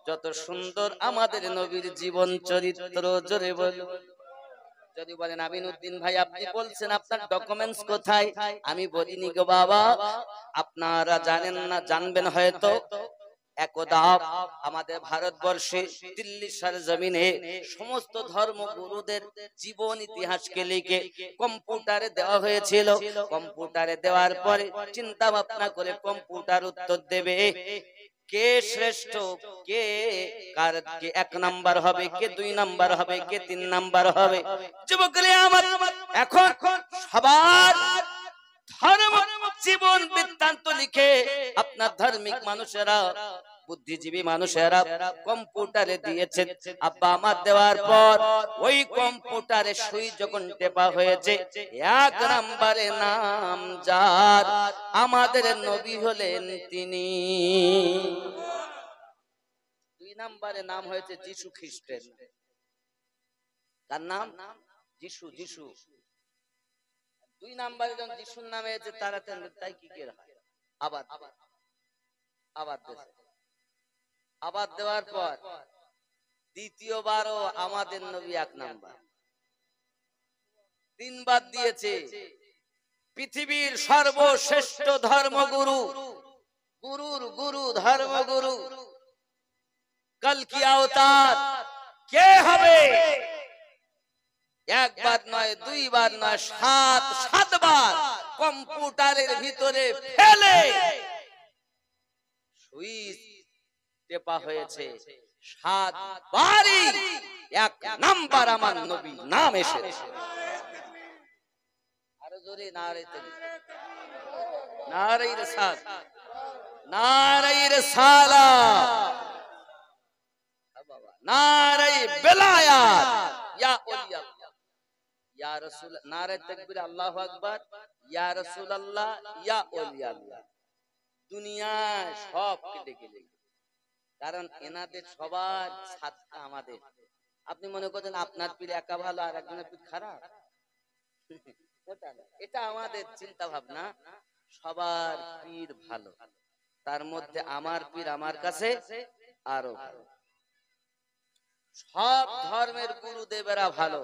যত সুন্দর আমাদের নবীর জীবন চরিত্র, জোরে বল। যদি বলেন আমিনুদ্দিন ভাই আপনি বলছেন আপনার ডকুমেন্টস কোথায়, আমি বলিনি গো বাবা, আপনারা জানেন না, জানবেন হয়তো। একদা আমাদের ভারতবর্ষে দিল্লি সরজমিনে সমস্ত ধর্মগুরুদের জীবন ইতিহাসকে লিখে কম্পিউটারে দেওয়া হয়েছিল। কম্পিউটারে দেওয়ার পরে চিন্তা ভাবনা করে কম্পিউটার উত্তর দেবে কে শ্রেষ্ঠ, কে কার, কে এক নাম্বার হবে, কে দুই নাম্বার হবে, কে তিন নাম্বার হবে। যুবকরা আমার, এখন সবার ধর্ম জীবন বৃত্তান্ত লিখে আপনার ধার্মিক মানুষেরা, বুদ্ধিজীবী মানুষেরা কম্পিউটারে দিয়েছে। আব্বা আমার দেওয়ার পর ওই কম্পিউটারে সুই যখন টেপা হয়েছে, এক নম্বরে নাম যার, আমাদের নবী হলেন তিনি। দুই নম্বরে নাম হয়েছে যিশু খ্রিস্টের। তার নাম যিশু, যিশু। দুই নম্বরে যখন যিশুর নামে হয়েছে, তারা তাই কি কে হয় আবার আবার আবার দেওয়ার পর দ্বিতীয়বারও আমাদের নবী এক নাম্বার। তিনবার দিয়েছে পৃথিবীর সর্বশ্রেষ্ঠ ধর্মগুরু, গুরুর গুরু, ধর্মগুরু, কলকি অবতার কে হবে? একবার নয়, দুইবার নয়, সাতবার কম্পিউটারের ভিতরে ফেলে সুইচ টেপা হয়েছে। সাতবারই এক নাম্বার আমার নবী নাম এসেছে। আরো জোরে নারে তাকবীর, নারে রিসালাত, নারে রিসালাত, নারে বেলায়াত, ইয়া ওলিয়া, ইয়া রাসূল, নারে তাকবীর, আল্লাহু আকবার, ইয়া রাসূলুল্লাহ, ইয়া ওলিয়া আল্লাহ। দুনিয়া সব কেটে গেলে, কারণ এনাদের সবার সাথে আমাদের। আপনি মনে করছেন আপনার পীর একা ভালো আর একজনের পীর খারাপ, এটা আমাদের চিন্তা ভাবনা। সবার পীর ভালো, তার মধ্যে আমার পীর আমার কাছে আরো ভালো। সব ধর্মের গুরুদেবেরা ভালো,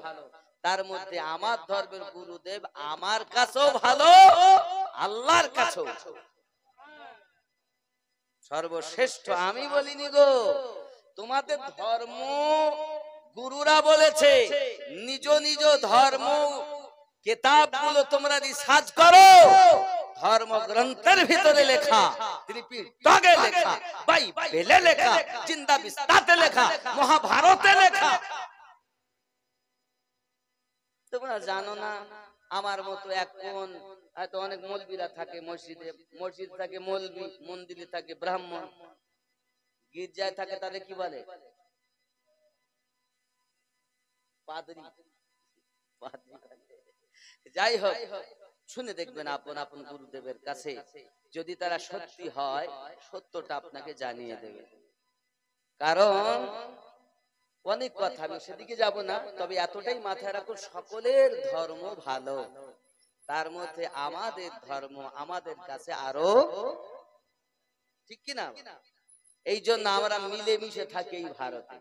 তার মধ্যে আমার ধর্মের গুরুদেব আমার কাছেও ভালো, আল্লাহর কাছেও সর্বশ্রেষ্ঠ। আমি বলিনি গো, তোমাদের ধর্ম গুরুরা বলেছে। নিজ নিজ ধর্ম কিতাবগুলো তোমরা রিসার্চ করো, ধর্মগ্রন্থের ভিতরে লেখা, ত্রিপিটকে লেখা, বাইবেলে লেখা, জিন্দা বিস্তাতে লেখা, মহাভারতে লেখা। তোমরা জানো না? আমার মতো এখন হয়তো অনেক মৌলবীরা থাকে মসজিদে, মসজিদ থাকে মৌলবী, মন্দিরে থাকে ব্রাহ্মণ, গির্জায় থাকে তাদের কি বলে? পাদ্রী। যাই হোক, শুনে দেখবেন আপন আপন গুরুদেবের কাছে, যদি তারা সত্যি হয় সত্যটা আপনাকে জানিয়ে দেবে। কারণ অনেক কথা, আমি সেদিকে যাব না, তবে এতটাই মাথায় রাখো, সকলের ধর্ম ভালো, তার মধ্যে আমাদের ধর্ম আমাদের কাছে আরো, ঠিক কিনা? এই জন্য আমরা মিলেমিশে থাকি এই ভারতে।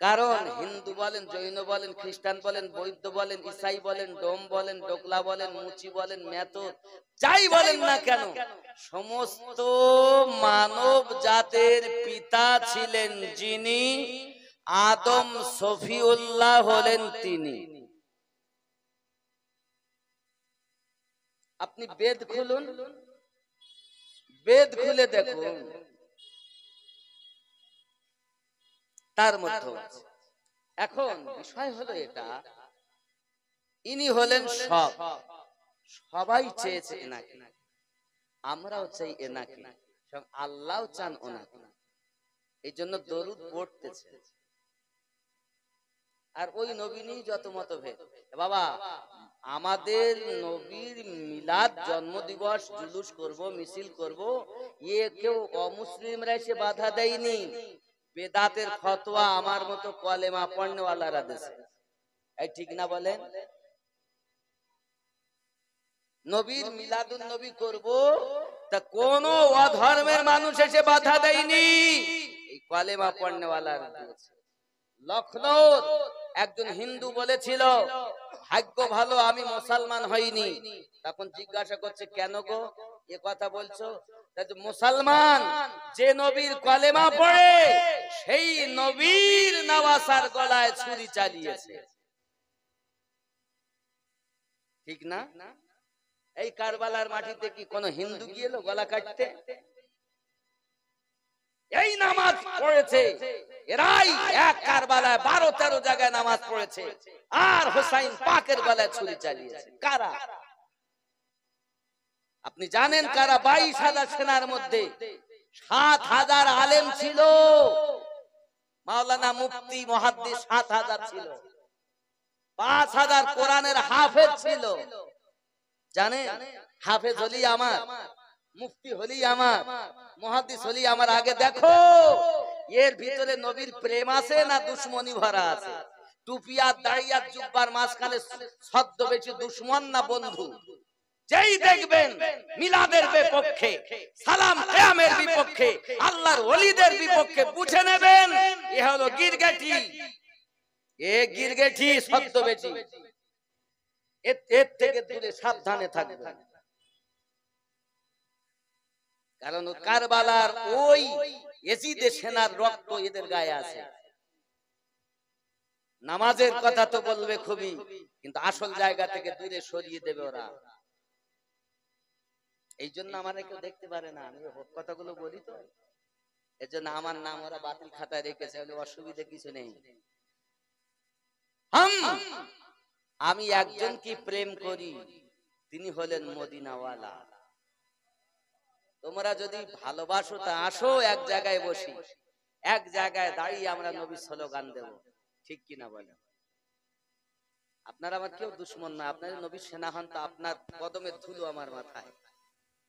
কারণ হিন্দু বলেন, জৈন বলেন, খ্রিস্টান বলেন, বৌদ্ধ বলেন, ইসাই বলেন, ডোম বলেন, ডোকলা বলেন, মুচি বলেন, মেথর, যাই বলেন না কেন, সমস্ত মানব জাতের পিতা ছিলেন যিনি, আদম সফিউল্লাহ হলেন তিনি। আপনি বেদ খুলুন, বেদ খুলে দেখুন, তার মধ্যে এখন বিষয় হলো এটা, ইনি হলেন সব, সবাই চেয়েছে এনাকে, আমরাও চাই এনাকে, সব আল্লাহও চান ওনাকে। এই জন্য দরুদ পড়তেছে। আর ওই নবী নিয়ে যত মতভেদ, বাবা আমাদের নবীর মিলাদ, জন্ম দিবস জুলুস করব, মিছিল করব, এ কেউ অমুসলিমরা এসে বাধা দেয়নি। বেদাতের ফতোয়া আমার মতো কলেমা পড়নেওয়ালারা দেশে, এই ঠিক না বলেন? নবীর মিলাদুন নবী করব, তা কোন অধর্মের মানুষ এসে বাধা দেয়নি, এই কালেমা পড়নেওয়ালা দিয়েছে। লখনৌ একজন হিন্দু বলেছিল, ভাগ্য ভালো আমি মুসলমান হইনি। তখন জিজ্ঞাসা করছে, কেন গো এ কথা বলছো? মুসলমান যে নবীর কালেমা পড়ে সেই নবীর নওয়াসার গলায় ছুরি চালিয়েছে, ঠিক না? এই কারবালার মাটিতে কি কোন হিন্দু গিয়েলো গলা কাটতে? এই নামাজ পড়েছে এরাই, এক কারবালায় 12-13 জায়গায় নামাজ পড়েছে, আর হোসাইন পাকের গলায় ছুরি চালিয়েছে। কারা? আপনি জানেন কারা? 22,000 সেনার মধ্যে 7,000 আলেম ছিল, মাওলানা মুফতি মুহাদ্দিস 7,000 ছিল, 5,000 কোরআনের হাফেজ ছিল। জানেন, হাফেজ হলি আমার, মুফতি হলি আমার, মুহাদ্দিস হলি আমার। আগে দেখো এর ভিতরে নবীর প্রেম আছে না দুশমনি ভরা আছে? টুপিয়া দাড়িয়া জুব্বার মাঝখানে ছদ্মবেশী দুশমন না বন্ধু? যেই দেখবেন মিলাদের বিপক্ষে, সালাম কিয়ামের বিপক্ষে, আল্লাহর ওলিদের বিপক্ষে, বুঝে নেবেন এ হলো গিরগেটি। এ গিরগেটি ছদ্মবেশী, এর থেকে দূরে সাবধানে থাকবেন। কারণ কারবালার ওই ইয়াজিদের সেনার রক্ত এদের গায়ে আছে। নামাজের কথা তো বলবে খুবই, কিন্তু আসল জায়গা থেকে দূরে সরিয়ে দেবে ওরা। এই জন্য আমাদের কেউ দেখতে পারে না, আমি কথাগুলো বলি তো, এর জন্য আমার নাম ওরা বাতিল খাতায় রেখেছে, অসুবিধা কিছু নেই। আমি একজন কি প্রেম করি, তিনি হলেন মদিনাওয়ালা। তোমরা যদি ভালোবাসো তা আসো, এক জায়গায় বসি, এক জায়গায় দাঁড়িয়ে আমরা নবীর স্লোগান দেব, ঠিক কিনা বলেন? আপনারা আমার কেউ দুশমন না, আপনার নবীর সেনা হন তো আপনার কদমের ধুলো আমার মাথায়।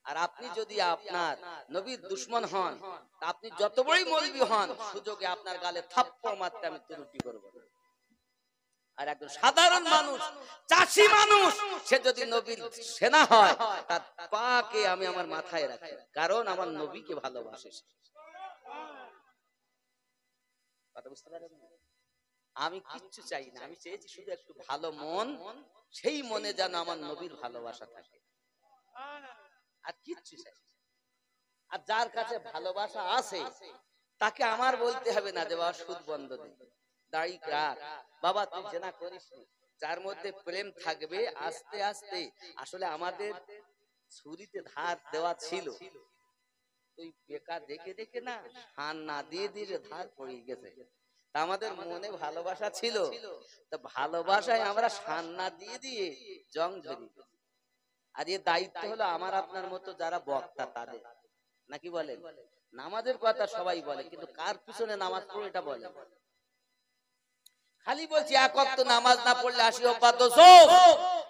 আর আপনি যদি আপনার নবীর দুশমন হন, তা আপনি যত বড়ই মৌলবি হন, সুযোগে আপনার গালে থাপ্পড় মারতে আমি ত্রুটি করব। আর একজন সাধারণ মানুষ, চাষি মানুষ, সে যদি নবীর সেনা হয়, তার পাকে আমি আমার মাথায় রাখি, কারণ আমার নবীকে ভালোবাসে। কথা বুঝতে পারেন? আমি কিচ্ছু চাই না, আমি চেয়েছি শুধু একটু ভালো মন, সেই মনে যেন আমার নবীর ভালোবাসা থাকে, আর কিচ্ছু চাই। আর যার কাছে ভালোবাসা আছে তাকে আমার বলতে হবে না যে বাবা সুদ বন্ধ দে, দাড়ি রাখ, বাবা তুই জেনা করিস। যার মধ্যে প্রেম থাকবে, আস্তে আস্তে, আসলে আমাদের ছুরিতে ধার দেওয়া ছিল, তুই বেকার দেখে দেখে না হান না দিয়ে দিয়ে ধার পড়ে গেছে। তা আমাদের মনে ভালোবাসা ছিল, তো ভালোবাসায় আমরা শান না দিয়ে দিয়ে জং ধরি। আর এর দায়িত্ব হলো আমার আপনার মতো যারা বক্তা তাদের, নাকি বলেন? নামাজের কথা সবাই বলে, কিন্তু কার পিছনে নামাজ পড়ো এটা বলে। খালি বলছি এক ওয়াক্ত নামাজ না পড়লে 80 অব্বা দোষক।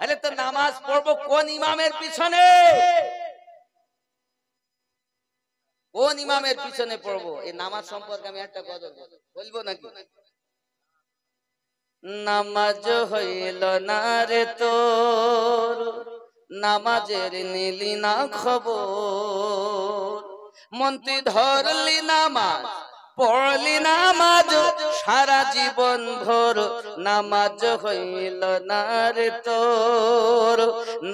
আরে তো নামাজ পড়বো কোন ইমামের পিছনে? কোন ইমামের পিছনে পড়বো? এই নামাজ সম্পর্কে আমি একটা গজল বলবো নাকি? নামাজ হইল না রে তোর, নামাজের নিলি না খবর, মন্ত্রী ধরলি নামাজ, পড়লি নামাজ সারা জীবন ভোর, নামাজ হইল না রে তোর,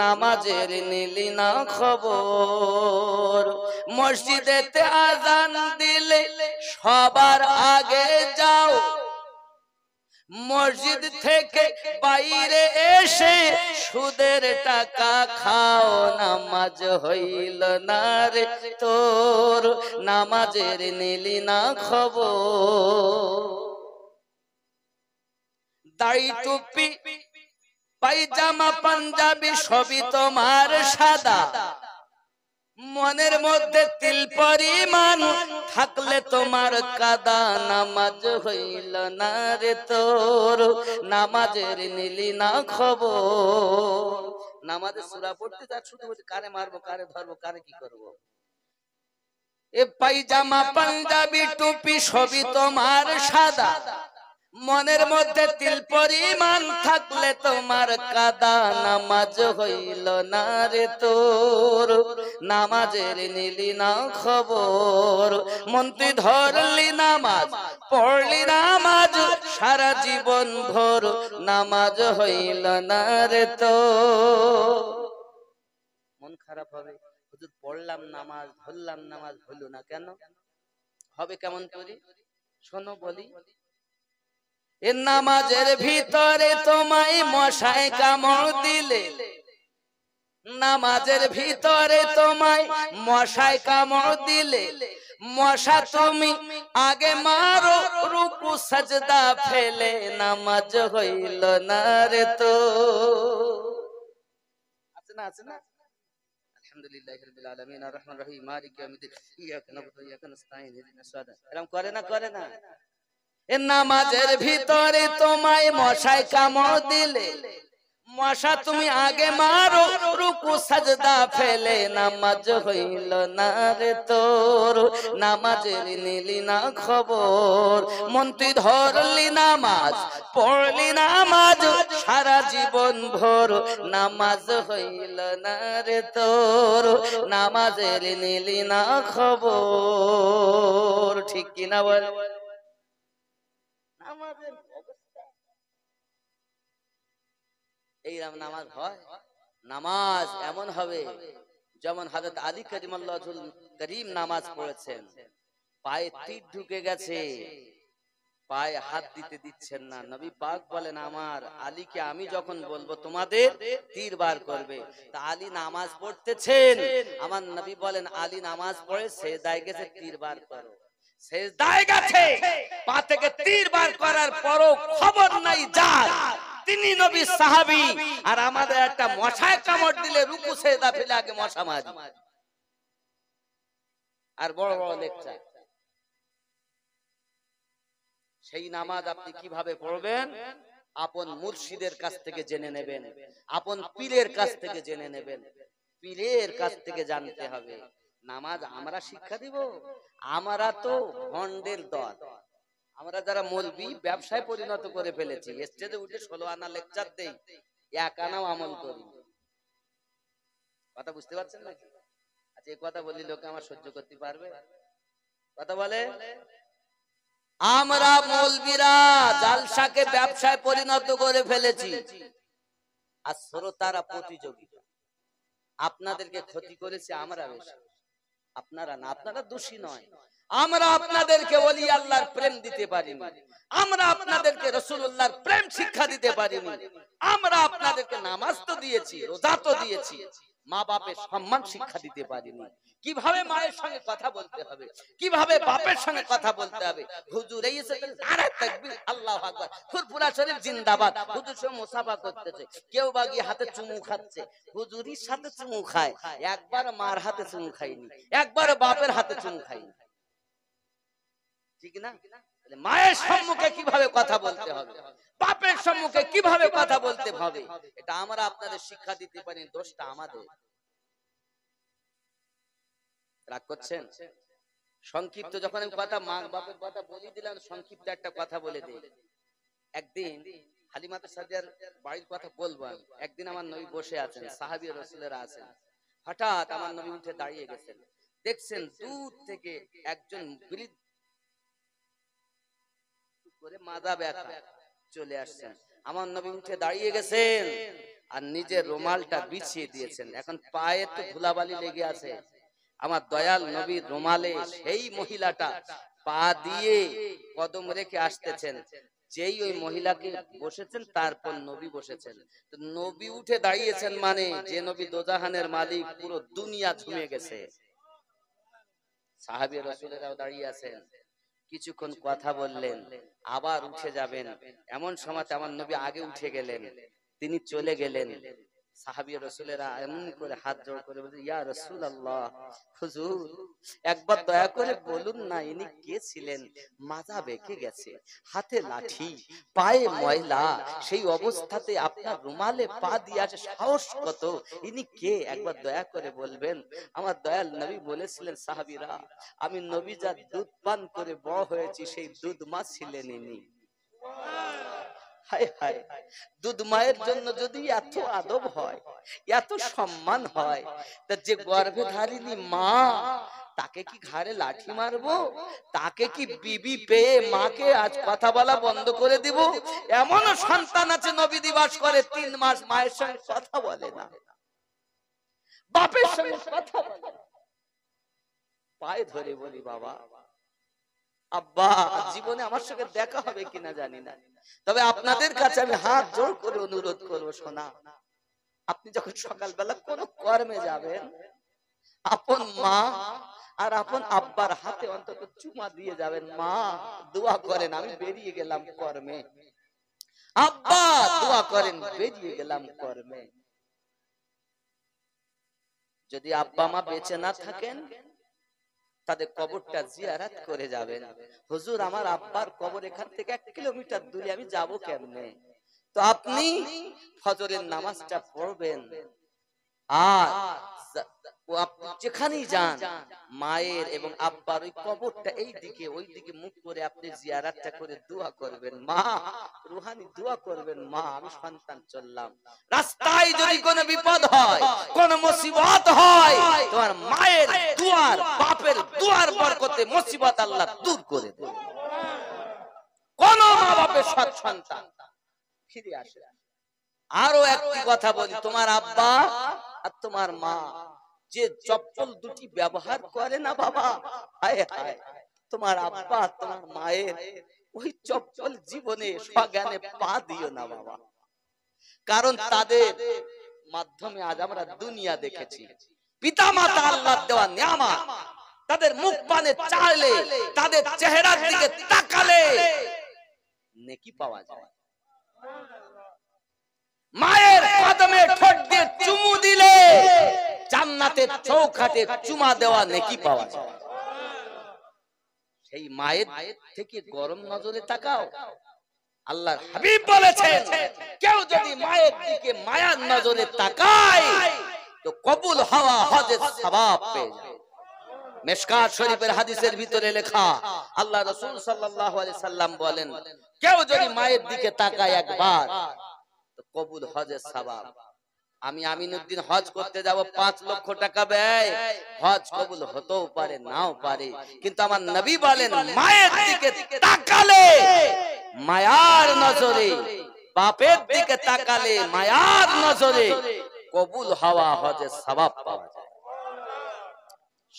নামাজের নিলি না খবর, মসজিদেতে আজান দিলে সবার আগে যাও, মসজিদ থেকে বাইরে এসে সুদের টাকা খাও, নামাজ হইল না রে তোর, নামাজের নিলি না খবর। দাড়ি টুপি পায়জামা পাঞ্জাবি সবই তোমার সাদা, মনের মধ্যে তিল পরিমাণ থাকলে তোমার কাদা, নামাজ হইল না রে তোর, নামাজের নিলি না খবর। নামাজের সূরা পড়তে যা শুধু কারে মারবো, কারে ধরবো, কারে কি করবো। এ পায়জামা পাঞ্জাবি টুপি সবই তোমার সাদা, মনের মধ্যে তিল পরিমাণ থাকলে তোমার কাদা নামাজ হইল না রে তোর, নামাজের নিলি না খবর। মন তুই ধরলি নামাজ, পড়লি নামাজ সারা জীবন ভোর, নামাজ হইল না রে তোর। মন খারাপ হবে, হুজুর পড়লাম নামাজ, ধরলাম নামাজ, হলো না কেন? হবে কেমন করে? শোনো বলি। এ নামাজের ভিতরে তোমায় মশায় কামড় দিলে, নামাজের ভিতরে তোমায় মশায় কামড় দিলে, মশা তুমি আগে মারো রুকু সাজদা ফেলে, নামাজ হইল না রে তো। আছে না, আছে না? আলহামদুলিল্লাহি রাব্বিল আলামিন আর রহমানির রহিম মালিকি ইয়াউমিদ্দিন ইয়াকা নাবুদু ওয়া ইয়াকা নাস্তাঈন ইহদিনাস সিরাতাল মুস্তাকিম। এরকম করে না, করে না? এ নামাজের ভিতরে তোমায় মশায় কামড় দিলে, মশা তুমি আগে মারো রুকু সাজদা ফেলে, নামাজ হইল না রে তোর, নামাজের নিলি না খবর। মন তুই ধরলি নামাজ, পড়লি নামাজ সারা জীবন ভোর, নামাজ হইল না রে তোর, নামাজের নিলি না খবর। ঠিক কিনা বল? নামাজের এইরকম নামাজ হয়? নামাজ এমন হবে যেমন হযরত আলী কারিমাল্লাহুল করিম নামাজ পড়েছেন, পায়ে তীর ঢুকে গেছে, পায়ে হাত দিতে দিচ্ছেন না। নবী পাক বলেন, আমার আলীকে আমি যখন বলবো তোমাদের তীর বার করবে। তা আলী নামাজ পড়তেছেন, আমার নবী বলেন আলী নামাজ পড়ে সেজদায় গেছে, তীর বার করো। সেজদায় গেছে, পা থেকে তীর বার করার পরও খবর নাই যার, তিনি নবী সাহাবী। আর আমাদের একটা মশায় কামড় দিলে রুকু সেজদা ফেলে আগে মশা মারি, আর বড় বড় লেকচার। সেই নামাজ আপনি কিভাবে পড়বেন? আপন মুর্শিদের কাছ থেকে জেনে নেবেন, আপন পীরের কাছ থেকে জেনে নেবেন, পীরের কাছ থেকে জানতে হবে। নামাজ আমরা শিক্ষা দিব? আমরা তো ভন্ডের দল। আমরা যারা মৌলবি ব্যবসায় পরিণত করে ফেলেছি, স্টেজে উঠে 16 আনা লেকচার দেই, এক আনাও আমল করি। কথা বুঝতে পারছেন নাকি? আচ্ছা, এই কথা বলি লোকে আমার সহ্য করতে পারবে? কথা বলে। আমরা মৌলবীরা জালসাকে ব্যবসায় পরিণত করে ফেলেছি, আর শ্রোতারা প্রতিযোগী। আপনাদেরকে ক্ষতি করেছে আমরা বেশি, আপনারা না। আপনারা দোষী নয়। আমরা আপনাদেরকে ওলি আল্লাহর প্রেম দিতে পারিনি, আমরা আপনাদেরকে রাসূলুল্লাহর প্রেম শিক্ষা দিতে পারিনি। আমরা আপনাদেরকে নামাজ তো দিয়েছি, রোজা তো দিয়েছি, মা বাপের সম্মান শিক্ষা দিতে পারিনি। কিভাবে মায়ের সঙ্গে কথা বলতে হবে, কিভাবে বাপের সঙ্গে কথা বলতে হবে। হুজুর এই এসে নারে তাকবীর, আল্লাহু আকবার, ফুরফুরা শরীফ জিন্দাবাদ, হুজুর সে মুসাফা করতেছে, কেউ বা গিয়ে হাতে চুমু খাচ্ছে। হুজুরির সাথে চুমু খায়, একবার মার হাতে চুমু খাইনি, একবার বাপের হাতে চুমু খাইনি। ঠিক না? মায়ের সম্মুখে কিভাবে কথা বলতে হবে, বাপের সম্মুখে কিভাবে কথা বলতে হবে, এটা আমরা আপনাদের শিক্ষা দিতে পারি। দোষটা আমাদের। রাগ করছেন? সংক্ষিপ্ত যখন আমি কথা মা বাপের কথা বলি দিলাম, সংক্ষিপ্ত একটা কথা বলে দিই। একদিন হালিমাতুস সাদিয়ার বাড়ির কথা বলবো আমি। একদিন আমার নবী বসে আছেন, সাহাবী রাসূলেরা আছেন। হঠাৎ আমার নবী উঠে দাঁড়িয়ে গেছেন, দেখছেন দূর থেকে একজন বৃদ্ধ করে মাজা ব্যথা চলে আসছেন। আমার নবী উঠে দাঁড়িয়ে গেছেন আর নিজের রুমালটা বিছিয়ে দিয়েছেন। এখন পায়ে তো ধুলাবালি লেগে আছে, আমার দয়াল নবীর রুমালে সেই মহিলাটা পা দিয়ে কদম রেখে আসতেছেন। যেই ওই মহিলাকে বসেছেন, তারপর নবী বসেছেন। তো নবী উঠে দাঁড়িয়েছেন মানে যে নবী দোজাহানের মালিক, পুরো দুনিয়া ঝুমে গেছে। সাহাবী রাসূলেরাও দাঁড়িয়ে আছেন, কিছুক্ষণ কথা বললেন, আবার উঠে যাবেন। এমন সময় আমার নবী আগে উঠে গেলেন, তিনি চলে গেলেন। সাহাবী রাসূলেরা এমন করে হাত জোড় করে বললেন, ইয়া রাসূলুল্লাহ, হুজুর একবার দয়া করে বলুন না ইনি কে ছিলেন? মাজা বেঁকে গেছে, হাতে লাঠি, পায়ে ময়লা, সেই অবস্থাতে আপনার রুমালে পা দিয়ে আছে, সাহস কত? ইনি কে? একবার দয়া করে বলবেন। আমার দয়াল নবী বলেছিলেন, সাহাবীরা আমি নবী যা দুধ পান করে বড় হয়েছি, সেই দুধ মা ছিলেন ইনি। হায় হায়, দুধ মায়ের জন্য যদি এত আদব হয়, এত সম্মান হয়, তা যে গর্ভে ধারিনি মা, তাকে কি ঘাড়ে লাঠি মারবো? তাকে কি বিবি পেয়ে মাকে আজ কথা বলা বন্ধ করে দিব? এমনও সন্তান আছে নবী দিবস করে 3 মাস মায়ের সঙ্গে কথা বলে না, বাপের সঙ্গে কথা বলে না। পায়ে ধরে বলি, বাবা আব্বা জীবনে আমার সঙ্গে দেখা হবে কিনা জানি না, তবে আপনাদের কাছে আমি হাত জোড় করে অনুরোধ করবো, শোনা, আপনি যখন সকালবেলা কোন কর্মে যাবেন, আপন মা আর আপন আব্বার হাতে অন্তত চুমা দিয়ে যাবেন। মা দোয়া করেন আমি বেরিয়ে গেলাম কর্মে, আব্বা দোয়া করেন বেরিয়ে গেলাম কর্মে। যদি আব্বা মা বেঁচে না থাকেন, তাদের কবরটা জিয়ারত করে যাবেন। হুজুর আমার আব্বার কবর এখান থেকে 1 কিলোমিটার দূরে, আমি যাব কেমনে? তো আপনি ফজরের নামাজটা পড়বেন, আর আপনি যেখানেই যান মায়ের এবং আব্বার ওই কবরটা এই দিকে ওই দিকে মুখ করে আপনি জিয়ারতটা করে দোয়া করবেন, মা রুহানি দোয়া করবেন, মা আমি সন্তান চললাম। রাস্তায় যদি কোনো বিপদ হয়, কোনো মুসিবত হয়, তোমার মায়ের দুয়ার বাপের দুয়ার বরকতে মুসিবত আল্লাহ দূর করে দেবে। কোন মা বাপের সৎ সন্তান ফিরে আসে। আরো একটি কথা বলি, তোমার আব্বা আর তোমার মা যে চপ্পল দুটি ব্যবহার করে না বাবা, হায় হায়, তোমার আব্বা তোমার মায়ের ওই চপ্পল জীবনে সজ্ঞানে পা দিও না বাবা, কারণ তাদের মাধ্যমে আজ আমরা দুনিয়া দেখেছি। পিতা মাতা আল্লাহর দেওয়া নিয়ামত, তাদের মুখ পানে চাইলে, তাদের চেহারার দিকে তাকালে নেকি পাওয়া যায়। মায়ের কদমে ঠোঁট দিয়ে চুমু দিলে জান্নাতের চৌখাটে চুমা দেওয়া নেকি পাওয়া যায়। সেই মায়ের থেকে গরম নজরে তাকাও। আল্লাহর হাবিব বলেছেন, কেউ যদি মায়ের দিকে মায়ার নজরে তাকায় তো কবুল হওয়া হজের সওয়াব পেয়ে যায়। মিশকাত শরীফের হাদিসের ভিতরে লেখা, আল্লাহ রাসূল সাল্লাল্লাহু আলাইহি সাল্লাম বলেন, কেউ যদি মায়ের দিকে তাকায় একবার তো কবুল হজের সওয়াব। আমি আমিনুদ্দিন হজ করতে যাব, 5 লক্ষ টাকা ব্যয়, হজ কবুল হতেও পারে নাও পারে, কিন্তু আমার নবী বলেন মায়ের দিকে তাকালে মায়ার নজরে, বাপের দিকে তাকালে মায়ার নজরে কবুল হওয়া হজের সওয়াব পাওয়া যায়।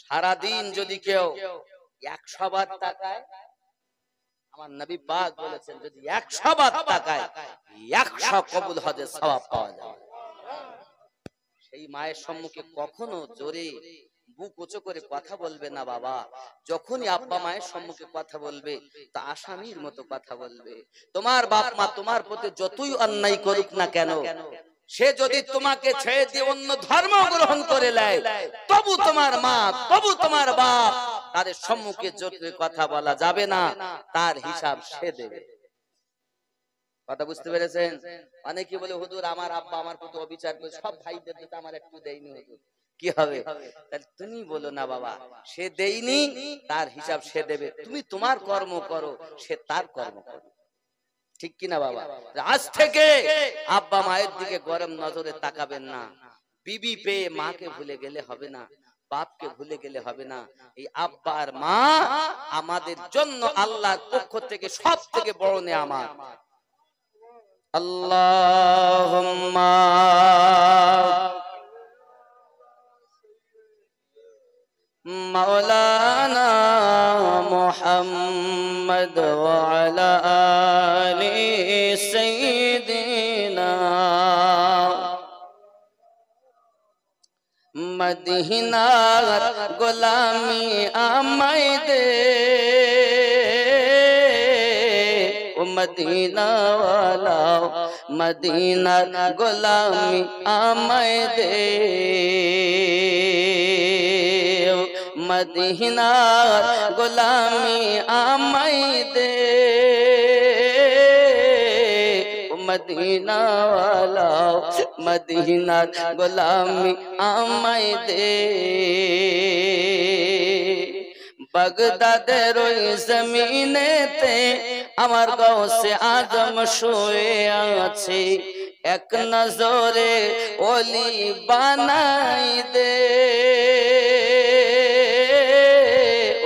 সারা দিন যদি কেউ 100 বার তাকায়, আমার নবী পাক বলেছেন যদি 100 বার তাকায় 100 কবুল হজের সওয়াব পাওয়া যায়। সেই মায়ের সম্মুখে কখনো জোরে বুক উঁচু করে কথা বলবে না বাবা। যখনই আব্বা মায়ের সম্মুখে কথা বলবে তা আসামির মতো কথা বলবে। তোমার বাপ মা তোমার প্রতি যতই অন্যায় করুক না কেন, সে যদি তোমাকে ছেড়ে দিয়ে অন্য ধর্ম গ্রহণ করে নেয়, তবু তোমার মা তবু তোমার বাপ, তাদের সম্মুখে জোরে কথা বলা যাবে না, তার হিসাব সে দেবে। কথা বুঝতে পেরেছেন? অনেকে বলে হুজুর আমার আব্বা আমার প্রতি অবিচার করে, সব ভাইদের দিতে আমার একটু দেয়নি হুজুর, কি হবে? তাহলে তুমি বলো না বাবা, সে দেয়নি তার হিসাব সে দেবে, তুমি তোমার কর্ম করো, সে তার কর্ম করো, ঠিক কিনা বাবা? আজ থেকে আব্বা মায়ের দিকে গরম নজরে তাকাবেন না। বিবি পেয়ে মাকে ভুলে গেলে হবে না, বাপকে ভুলে গেলে হবে না। এই আব্বা আর মা আমাদের জন্য আল্লাহর পক্ষ থেকে সব থেকে বড় নেয়ামত। আল্লাহুম্মা মাওলানা মুহাম্মদ ওয়া আলা আলি সাইয়্যিদিনা মদিনার গোলামি আমায় দে, ও মদিনা ওয়ালা মদিনার গোলামি আমায় দে, মদিনার গোলামি আমায় দে, মদিনা ওয়ালা মদিনার গোলামি আমায় দে। বাগদাদের ওই জমিনেতে আমার গাউসে আজম শুয়ে আছে, এক নজরে ওলি বানাই দে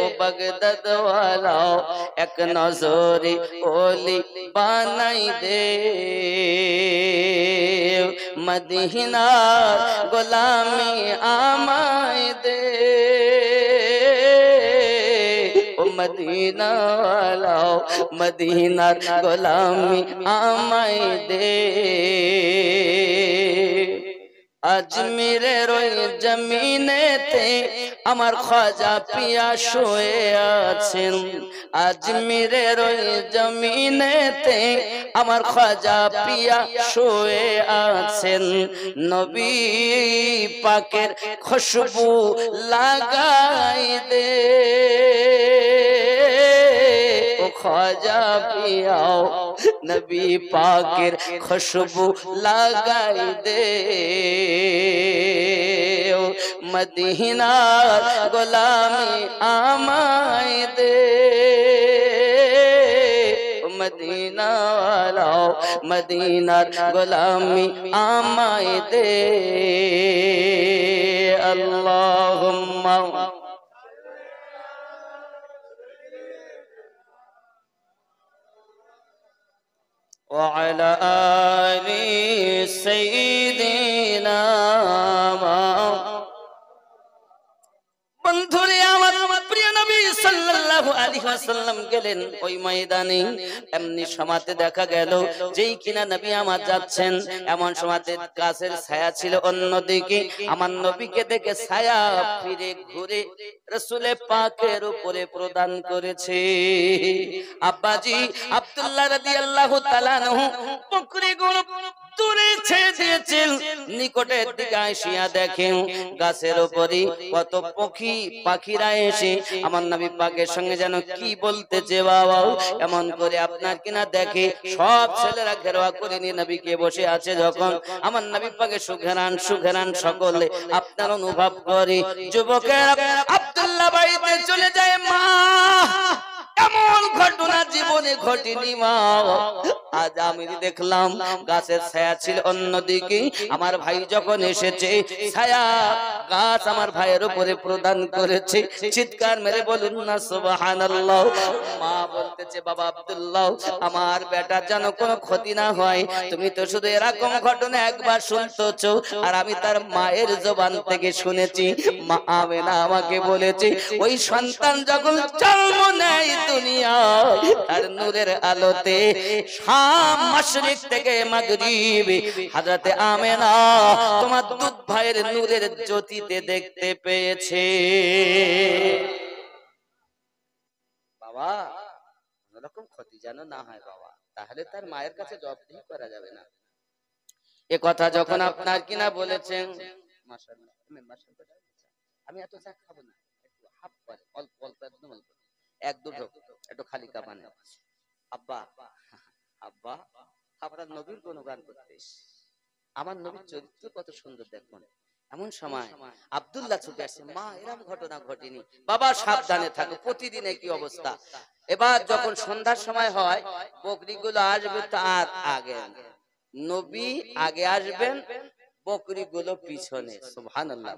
ও বাগদাদ ওয়ালা, এক নজরে ওলি বানাই দে মদিনা গোলামি আমায় দে ও মদিনা ওয়ালা, মদিনার গোলামি আমায় দে আজমিরের ওই জমিনেতে আমার খাজা পিয়া শুয়ে আছেন, আজমিরের ওই জমিনেতে আমার খাজা পিয়া শুয়ে আছেন, নবী পাকের খুশবু লাগাই দে ও খাজা পিয়াও, নবী পাকের খুশবু লাগাই দে মদিনার গোলামি আমায় দে মদিনা ওয়ালা, মদিনার গোলামি আমায় দে আল্লাহুম্মা وعلى آل سيدنا বন্ধুরে আমার প্রিয় নবী সাল্লাল্লাহু আলাইহি ওয়াসাল্লাম গেলেন ওই ময়দানে, এমনি সময়তে দেখা গেল যেই কিনা নবী আমার যাচ্ছেন, এমন সময়তে গাছের ছায়া ছিল অন্যদিকে, আমার নবীকে দেখে ছায়া ফিরে ঘুরে রাসূল পাকের উপরে প্রদান করেছে। আব্বাজি আব্দুল্লাহ রাদিয়াল্লাহু তাআলা আনহু বকরিগুলো দূরে ছেড়ে দিয়েছেন, নিকটের দিকে আসিয়া দেখেন গাছের উপরে কত পাখিরা এসে আমার নবী পাকের সঙ্গে যেন কি বলতেছে বাবা, এমন করে আপনার কিনা দেখে সব ছেলেরা ঘেরাও করে নিয়ে নবীকে বসে আছে, যখন আমার নবী পাকের সুঘেরান সকলে আপনার অনুভব করে। যুবকেরা আব্দুল্লাহ বাড়িতে চলে যায়, মা এমন ঘটনা জীবনে ঘটেনি মা, আজ আমি দেখলাম গাছের ছায়া ছিল অন্যদিকে, আমার ভাই যখন এসেছে ছায়া গাছ আমার ভাইয়ের উপরে প্রদান করেছে, চিৎকার মেরে বলুন না সুবহানাল্লাহ। মা বলতেছে বাবা আব্দুল্লাহ, আমার বেটা যেন কোনো ক্ষতি না হয়, তুমি তো শুধু এরকম ঘটনা একবার শুনতেছো, আর আমি তার মায়ের জবান থেকে শুনেছি, মা আমেনা আমাকে বলেছে ওই সন্তান যখন জন্ম নেয় দুনিয়ায় তার নূরের আলোতে শাম মাশরিক থেকে মাগরিব হযরতে আমেনা তোমার দুধ ভাইয়ের নূরের জ্যোতিতে দেখতে পেয়েছে। বাবা কোনরকম ক্ষতি যেন না হয় বাবা, তাহলে তার মায়ের কাছে জবাবদিহি করা যাবে না। এ কথা যখন আপনার কিনা বলেছেন, মাশাআল্লাহ আমি এত চা খাবো না, একটু হাফ করে অল্প অল্প একদম অল্প এক দুটো একটু খালি কাপানে। আব্বা আব্বা আপনার নবীর গুণগান করতে, আমার নবীর চরিত্র কত সুন্দর দেখুন। এমন সময় আব্দুল্লাহ ছুটে আসছে, মা এরকম ঘটনা ঘটেনি, বাবা সাবধানে থাকো, প্রতিদিন একই অবস্থা। এবার যখন সন্ধ্যার সময় হয় বকরিগুলো আসবে তার আগে, নবী আগে আসবেন, বকরিগুলো পিছনে। সুবহানাল্লাহ।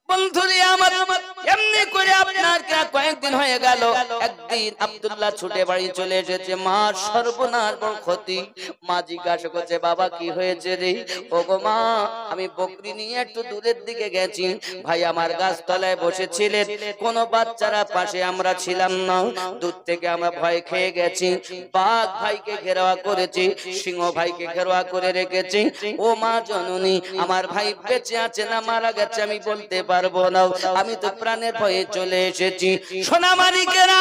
বন্ধুরে আমার এমনি করে আপনার কয়েকদিন হয়ে গেল, একদিন আব্দুল্লাহ ছুটে বাড়ি চলে এসেছে, মা সর্বনাশ বড় ক্ষতি। মা জিজ্ঞাসা করছে বাবা কি হয়েছে রে? ও গো মা, আমি বকরি নিয়ে একটু দূরের দিকে গেছি, ভাই আমার গাছতলায় বসেছিলেন, কোন বাচ্চারা পাশে আমরা ছিলাম না, দূর থেকে আমরা ভয় খেয়ে গেছি, বাঘ ভাইকে ঘেরাও করেছি, সিংহ ভাইকে ঘেরাও করে রেখেছি। ও মা জননী, আমার ভাই বেঁচে আছে না মারা গেছে আমি বলতে পারবো না, আমি তো প্রাণের ভয়ে চলে এসেছি। সোনামানিকেরা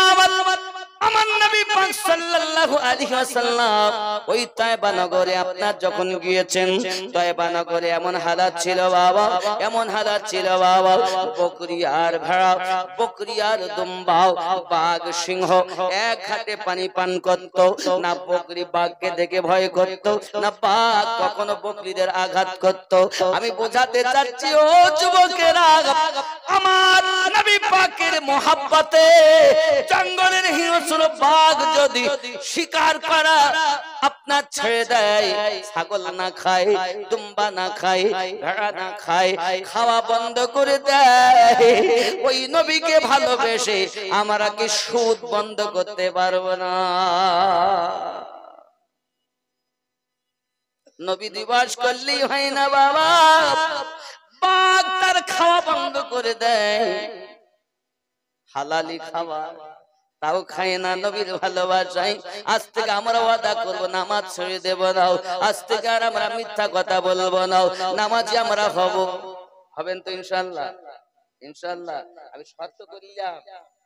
আমার নবী পাক সাল্লাল্লাহু আলাইহি ওয়াসাল্লাম ওই তায়েবা নগরে আপনার যখন গিয়েছেন, তায়েবা নগরে এমন হালাত ছিল বাবা, এমন হালাত ছিল বাবা, বকরি আর ভেড়া, বকরি আর দুম্বা, বাঘ সিংহ এক হাতে পানি পান করত না। বকরি বাঘকে দেখে ভয় করত না, বাঘ কখনো বকরিদের আঘাত করত। আমি বোঝাতে চাচ্ছি ও যুবকেরা, আমার নবী পাকের মোহাব্বতে জঙ্গলের হিংস্র বাঘ যদি শিকার করা আপনার ছেড়ে দেয়, ছাগল না খায়, দুম্বা না খায়, ভেড়া না খায়, খাওয়া বন্ধ করে দেয়, ওই নবীকে ভালোবেসে আমরা কি সুদ বন্ধ করতে পারবো না? নবী দিবস করলেই হয় না বাবা, বাঘ তার খাওয়া বন্ধ করে দেয়, হালালি খাওয়া তাও খায় না নবীর ভালোবাসায়। আজ থেকে আমরা ওয়াদা করবো নামাজ ছেড়ে দেবো না, আজ থেকে আর আমরা মিথ্যা কথা বলবো না, নামাজি আমরা হব। হবেন তো ইনশাআল্লাহ? ইনশাআল্লাহ। আমি শর্ত করিলাম,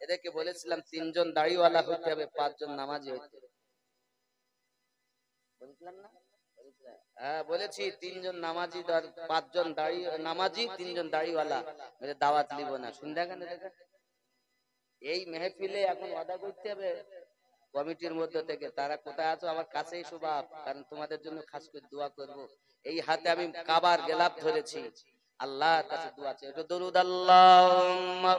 এদেরকে বলেছিলাম 3 জন দাড়িওয়ালা হতে হবে, 5 জন নামাজি হতে হবে। বলেছিলাম না? হ্যাঁ বলেছি, 3 জন নামাজি, 5 জন দাড়ি নামাজি, 3 জন দাড়িওয়ালা, দাওয়াত নিব না। শুনতে কেন দেখা এই মেহফিলে এখন ওয়াদা করতে হবে কমিটির মধ্যে থেকে, তারা কোথায় আছো আমার কাছেই শুভাব, কারণ তোমাদের জন্য খাস করে দোয়া করব। এই হাতে আমি কাবার গেলাপ ধরেছি, আল্লাহর কাছে দোয়া চাই। একটু দরুদ আল্লাহুম্মা।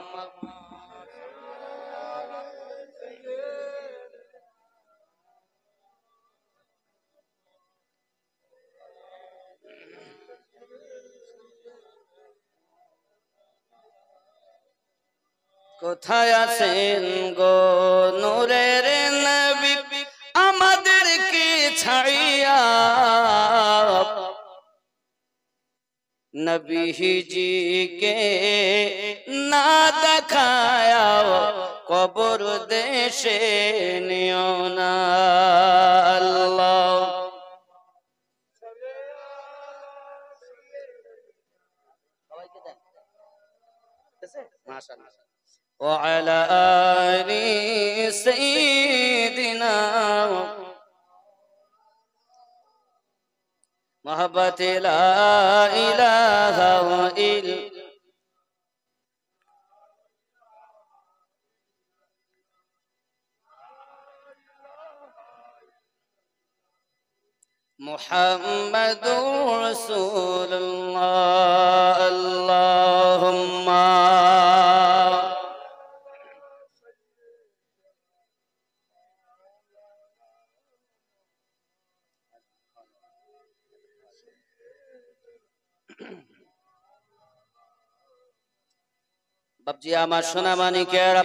কোথায় আছেন গো নূরের নবী, আমাদেরকে ছাড়িয়া নবীজিকে না দেখায়া কবর দেশে নিও না। আল্লাহ মাশাআল্লাহ। وعلى آل سيدنا محبت لا إله إلا محمد رسول الله. اللهم বাবজি আমার সোনা মানিকের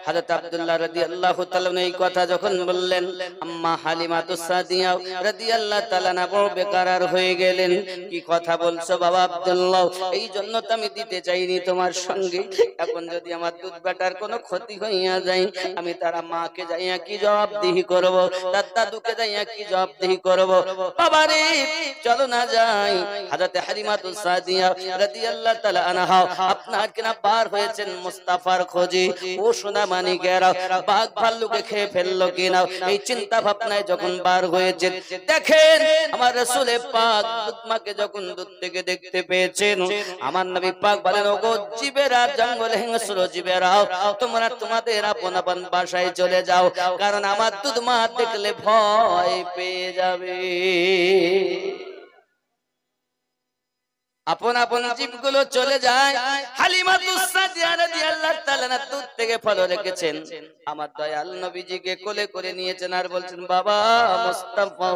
হযরত আব্দুল্লাহ রাদিয়াল্লাহু তাআলা এই কথা যখন বললেন, আম্মা হালিমাতুস সাদিয়া রাদিয়াল্লাহু তাআলা না বড় বেকারার হয়ে গেলেন। কি কথা বলছো বাবা আব্দুল্লাহ? এই জন্য তো আমি দিতে চাইনি তোমার সঙ্গে। এখন যদি আমার দুধ বেটার কোনো ক্ষতি হইয়া যায়, আমি তার মাকে যাইয়া কি জবাবদিহি করব, তার দাদুকে যাইয়া কি জবাবদিহি করব? বাবারে চলো না যাই। হযরত হালিমাতুস সাদিয়া রাদিয়াল্লাহু তাআলা আনহা আপনার কিনা বার হয়েছেন মুস্তাফার খোঁজে। ও সোনা মানিকেরা, বাঘ ভাল্লুকে খেয়ে ফেললো কিনা এই চিন্তা ভাবনায় যখন বার হয়েছে, দেখেন আমার রাসূলে পাক দুধমাকে যখন দূর থেকে দেখতে পেয়েছেন, আমার নবী পাক বলেন, ওগো জীবেরা, জঙ্গলে হিংস্র জীবেরা, তোমরা তোমাদের আপন আপন বাসায় চলে যাও, কারণ আমার দুধমা দেখলে ভয় পেয়ে যাবে। আপন আপন জীবগুলো চলে যায়। হালিমাতুস সাদিয়া রাদিয়াল্লাহু তাআলা দুধ থেকে ফলো রেখেছেন, আমার দয়াল নবীজিকে কোলে করে নিয়েছেন আর বলছেন, বাবা মুস্তাফা,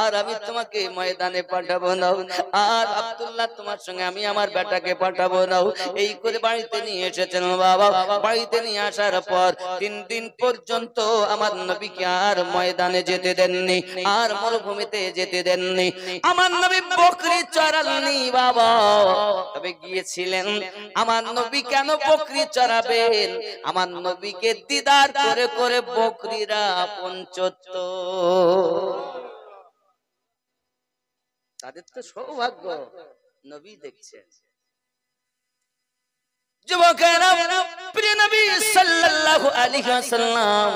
আর আমি তোমাকে ময়দানে পাঠাবো না, আর আব্দুল্লাহ তোমার সঙ্গে আমি আমার বেটাকে পাঠাবো না। এই করে বাড়িতে নিয়ে এসেছেন বাবা। বাড়িতে নিয়ে আসার পর 3 দিন পর্যন্ত আমার নবীকে আর ময়দানে যেতে দেননি, আর মরুভূমিতে যেতে দেননি। আমার নবী বকরি চড়াননি বাবা, তবে গিয়েছিলেন। আমার নবী কেন বকরি চড়াবেন? আমার নবীকে দিদার করে করে বকরিরা পঞ্চত্ব, তাদের তো সৌভাগ্য নবী দেখছেন। যুবকেরা, প্রিয় নবী সাল্লাল্লাহু আলাইহি ওয়াসাল্লাম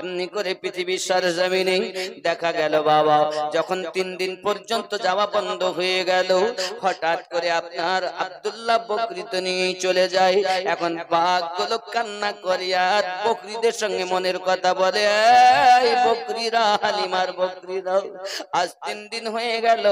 এমনি করে পৃথিবীর সরজমিনে দেখা গেল বাবা, যখন 3 দিন পর্যন্ত যাওয়া বন্ধ হয়ে গেল, হঠাৎ করে আপনার আব্দুল্লাহ বকরি তো নিয়ে চলে যায়। এখন বাঘগুলো কান্না করে আর বকরিদের সঙ্গে মনের কথা বলে, এই বকরিরা, হালিমার বকরিরা, আজ 3 দিন হয়ে গেল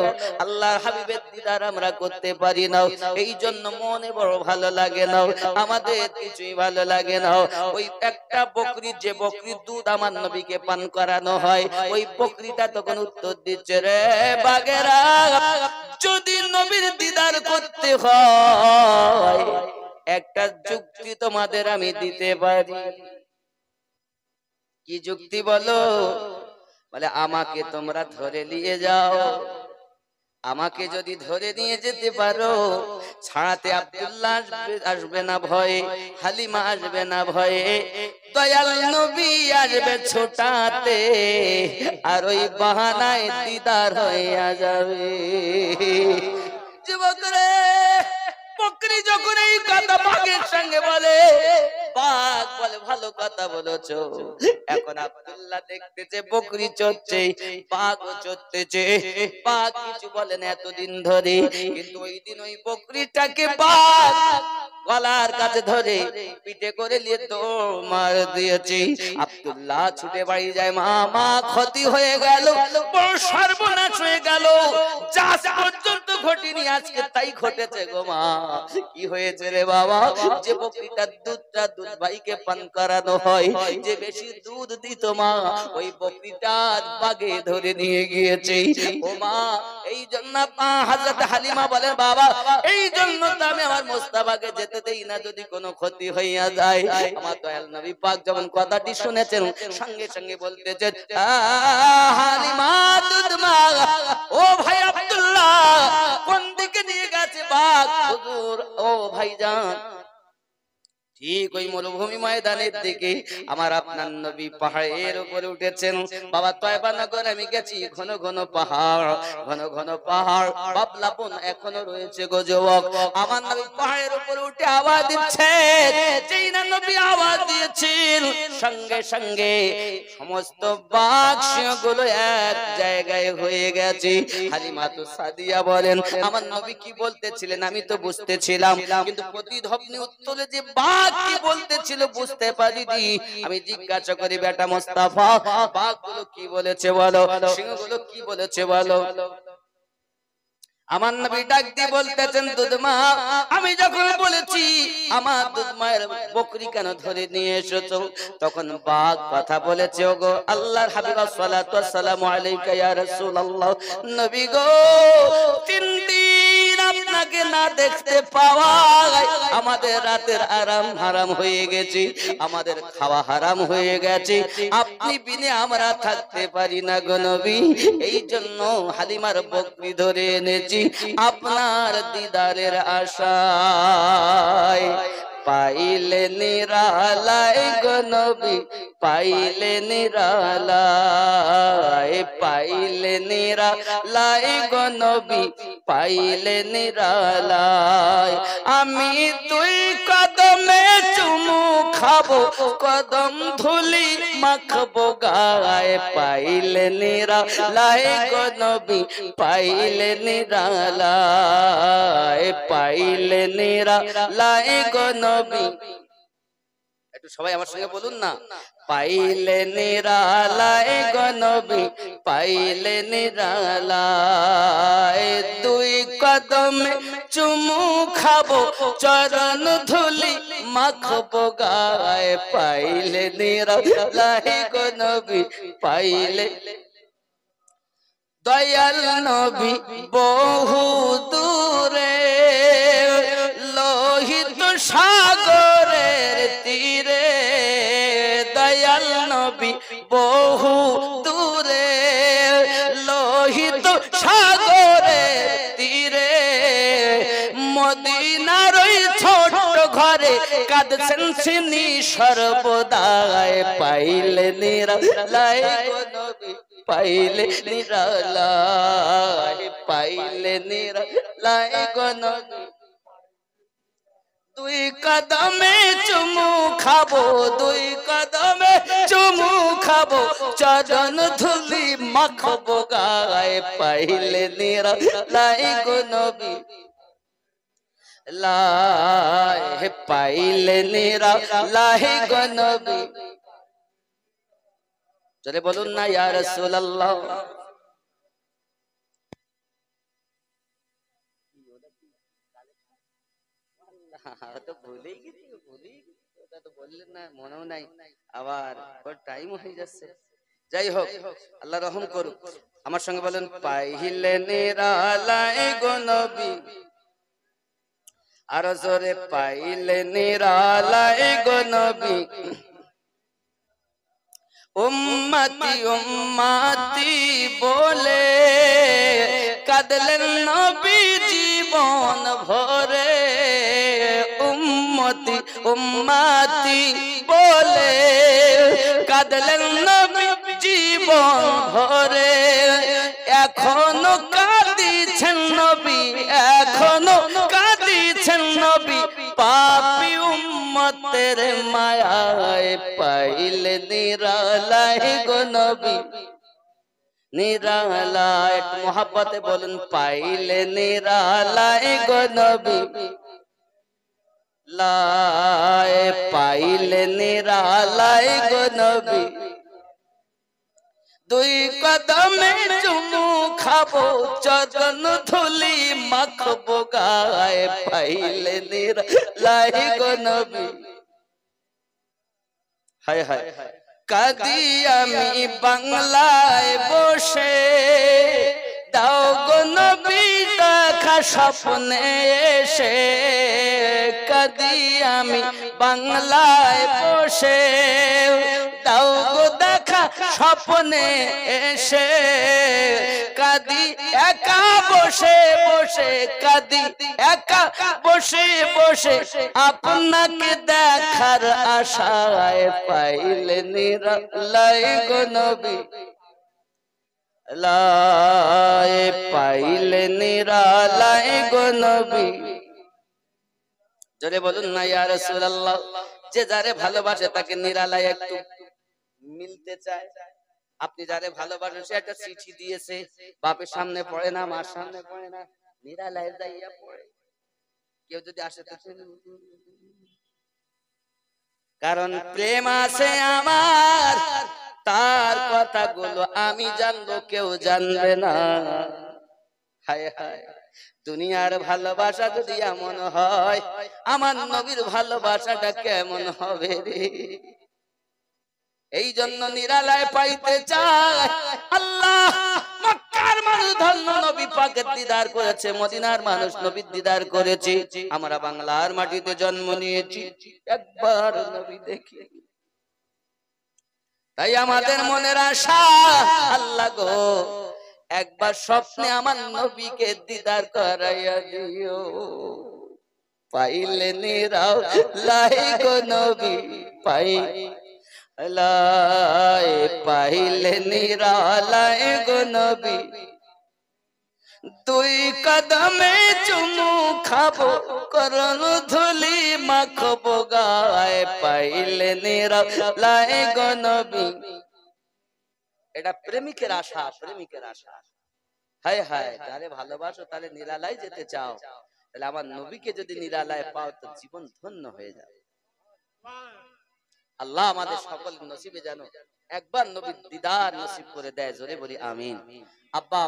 আল্লাহর হাবিবের দিদার আমরা করতে পারি না, এই জন্য মনে বড় ভালো লাগে না, আমাদের কিছুই ভালো লাগে না। ওই একটা বকরি, যে বকরির দুধ আমার নবীকে পান করানো হয়, ওই বকরিটা তখন উত্তর দিচ্ছে, রে বাগেরা, যদি নবীর দিদার করতে হয় একটা যুক্তি তোমাদের আমি দিতে পারি। কি যুক্তি বলো? বলে, আমাকে তোমরা ধরে নিয়ে যাও, আমাকে যদি ধরে নিয়ে যেতে পারো, ছাড়াতে আব্দুল্লাহ আসবে না ভয়ে, হালিমা আসবে না ভয়ে, দয়াল নবী আসবে ছোটাতে, আর ওই বাহানায় দিদার হয়ে যাবে। যুবকরে, বকরি যখন এই কথা বাঘের সঙ্গে বলে, বাঘ বলে, ভালো কথা বলেছো। এখন আব্দুল্লাহ দেখতেছে বকরি চড়ছে, বাঘও চড়তেছে, বাঘ কিছু বলে না এতদিন ধরে, কিন্তু ওই দিন ওই বকরিটাকে বাঘ গলার কাছে ধরে পিঠে করে নিয়ে দৌড় মার দিয়েছে। আব্দুল্লাহ ছুটে বাড়ি যায়, মা, মা, ক্ষতি হয়ে গেল, বড় সর্বনাশ হয়ে গেল, যা পর্যন্ত ঘটেনি আজকে তাই ঘটেছে গো মা। কি হয়েছে রে বাবা? যে বকরিটার দুধটা দুধ ভাইকে পান করানো হয়, যে বেশি দুধ দিত মা, ওই বকরিটা বাগে ধরে নিয়ে গিয়েছে। ও মা, এই জন্য হযরত হালিমা বলেন, বাবা, এই জন্য তো আমি আমার মোস্তাফাকে যেতে দেই না, যদি কোনো ক্ষতি হইয়া যায়। আমার দয়াল নবী পাক যখন কথাটি শুনেছেন, সঙ্গে সঙ্গে বলতেছেন, হালিমা, দুধ মা, ও ভাই আব্দুল্লাহ, কোন দিকে নিয়ে গেছে বাঘ? হুজুর, ও ভাইজান, ঠিক ওই মরুভূমি ময়দানের দিকে আমার আপনার নবী পাহাড়ের উপরে উঠেছেন। বাবা, তয়বা নগর আমি গেছি, ঘন ঘন পাহাড়, ঘন ঘন পাহাড়, বাবলাপন এখনো রয়েছে গো যুবক। আমার নবী পাহাড়ের উপরে উঠে আওয়াজ দিচ্ছে, যেই না নবী আওয়াজ দিয়েছেন, সঙ্গে সঙ্গে সমস্ত বাঘ সিংহগুলো এক জায়গায় হয়ে গেছে। হালিমা তো সাদিয়া বলেন, আমার নবী কি বলতেছিলেন আমি তো বুঝতেছিলাম, কিন্তু প্রতিধ্বনি উত্তরে যে বাঘ কি বলতেছিল বুঝতে পারিনি। আমি জিজ্ঞাসা করি, বেটা মোস্তাফা, বাঘগুলো কি বলেছে বলো, সিংহগুলো কি বলেছে বলো। আমার নবী ডাক দিয়ে বলতেছেন, দুধমা, আমি যখন বলেছি আমার দুধ মায়ের বকরি কেন ধরে নিয়ে এসেছো, তখন বাঘ কথা বলেছে, ওগো আল্লাহর হাবিব সাল্লাল্লাহু আলাইহি ওয়াসাল্লাম আলাইকা ইয়া রাসূলুল্লাহ, নবী গো, 3 দিন আপনাকে না দেখতে পাওয়া আমাদের রাতের আরাম হারাম হয়ে গেছে, আমাদের খাওয়া হারাম হয়ে গেছে, আপনি বিনে আমরা থাকতে পারি না গো নবী, এই জন্য হালিমার বকরি ধরে এনেছি আপনার দিদারের আশায়। পাইলে নিরালায় গো নবী, পাইলে নিরালায়, পাইলে নিরালায় গো নবী, পাইলে নিরালায়, আমি তুই কদমে চুমু খাবো, কদম ধুলি মাখবো গায়ে, পাইলে নিরালায় গো নবী, পাইলে নিরালায়, পাইলে নিরালায় গো নবী। একটু সবাই আমার সঙ্গে বলুন না, পাইলে নিরালায় গো নবী, পাইলে নিরালায়, 2 কদমে চুমু খাবো, চরণ ধুলি মাখবো গায়ে, পাইলে নিরালায় গো নবী, পাইলে। দয়াল নবী বহু দূরে, লোহিত সাগরের তীরে, দয়াল নবী বহু দূরে, লোহিত সাগরের তীরে, মদিনার ওই ছোট ঘরে কাঁদছেন তিনি সর্বদাই, পাইলে নিরালায় গো নবী, পাইলে নিরালায়, পাইলে নিরালায় গো নবী। দুই কদমে চুমু খাবো, দুই কদমে চুমু খাবো, চরণ ধুলি মাখবো গায়ে, পাইলে নিরালাই গো নবী, লাই পাইলে নিরালাই গো নবী। চলে বলুন না ইয়া রাসূলুল্লাহ। তো ভুলেই গেছি, ওটা তো বললেন না, মনেও নাই, আবার টাইম হয়ে যাচ্ছে। যাই হোক, আল্লাহ রহম করুক। আমার সঙ্গে বলেন, পাইলে নিরালাই গো নবী, আর জোরে পাইলে নিরালাই গো নবী। উম্মতি উম্মতি বলে কাঁদলেন নবী জীবন ভরে, উম্মতি উম্মতি বলে কাঁদলেন নবী জীবন ভরে। এখনো কাঁদিছেন নবী, এখনো কাঁদিছেন নবী, পাপী উম্মতের মায়ায়, পাইলে নিরালাই গো নবী, নিরালাই। মোহাব্বতে বলুন, পাইলে নিরালাই গো নবী, লাই পাইলে নিরালাই গো নবী। দুই কদমে চুমু খাবো, চরণ ধুলি মাখবো গায়ে, পাইলে নিরালাই গো নবী। হায় হায়, কাঁদি আমি বাংলায় বসে, দাও গো নবী দেখা স্বপ্নে এসে, কাঁদি আমি বাংলায় বসে, দাও গো দেখা স্বপ্নে এসে, কাঁদি একা বসে বসে, কাঁদি একা বসে বসে, আপনাকে দেখার আশায়, পাইলে নিরালাই গো নবী, লাই পাইলে নিরালাই গো নবী। জোরে বলুন না ইয়া রাসূলুল্লাহ। যে যারে ভালোবাসে তাকে নিরালাই একটু মিলতে চায়। আপনি যারে ভালোবাসেন, সে একটা চিঠি দিয়েছে, বাপের সামনে পড়ে না, মার সামনে পড়ে না, নিরালাই যাইয়া পড়ে। কেউ যদি আসে, কারণ প্রেম আছে আমার, তার কথাগুলো আমি জানবো, কেউ জানবে না। হায় হায়, দুনিয়ার ভালোবাসা যদি এমন হয়, আমার নবীর ভালোবাসাটা কেমন হবে রে। এই জন্য নিরালায় পাইতে চায় আল্লাহ। মক্কার মানুষ ধন্য নবী পাকের দিদার করেছে, মদিনার মানুষ নবীর দিদার করেছে, আমরা বাংলার মাটিতে জন্ম নিয়েছি, একবার নবী দেখি। তাই আমাদের মনের আশা, আল্লাহ গো একবার স্বপ্নে আমার নবীকে দিদার করাইয়া দিও, পাইলে নিরালাই গো নবী, লাই পাইলে নিরালাই গো নবী। দুই কদমে চুমু খাবো, করণ ধুলি মাখবো গায়ে, পাইলে নিরালাই গো নবী। এটা প্রেমিকের আশা, প্রেমিকের আশা। হায় হায়, যারে ভালোবাসো তাহলে নিরালাই যেতে চাও, তাহলে আমার নবীকে যদি নিরালায় পাও তো জীবন ধন্য হয়ে যাবে। আল্লাহ আমাদের সকল নসিবে যেন একবার নবীর দিদার নসিব করে দেয়, জোরে বলি আমিন। আব্বা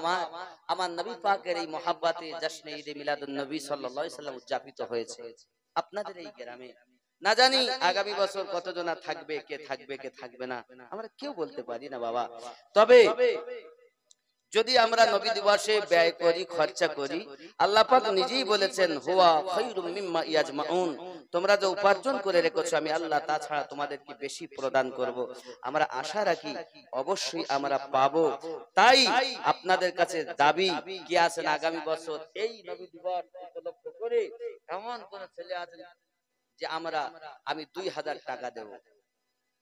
আমার নবী পাকের এই মহাব্বতে জশ্নে ঈদে মিলাদুন নবী সাল্লাল্লাহু আলাইহি সাল্লাম উদযাপিত হয়েছে আপনাদের এই গ্রামে। না জানি আগামী বছর কতজন থাকবে, কে থাকবে কে থাকবে না আমরা কেউ বলতে পারি না বাবা। তবে যদি আমরা নবী দিবসে ব্যয় করি, খরচা করি, আল্লাহ পাক নিজেই বলেছেন, হুয়া খায়রুম মিম্মা ইয়াজমাউন, তোমরা যে উপার্জন করে রেখেছো আমি আল্লাহ তা ছাড়া তোমাদেরকে বেশি প্রদান করব। আমরা আশা রাখি অবশ্যই আমরা পাবো। তাই আপনাদের কাছে দাবি, কি আছেন আগামী বছর এই নবী দিবস উপলক্ষ করে এমন কোন ছেলে আছেন যে আমি 2000 টাকা দেব?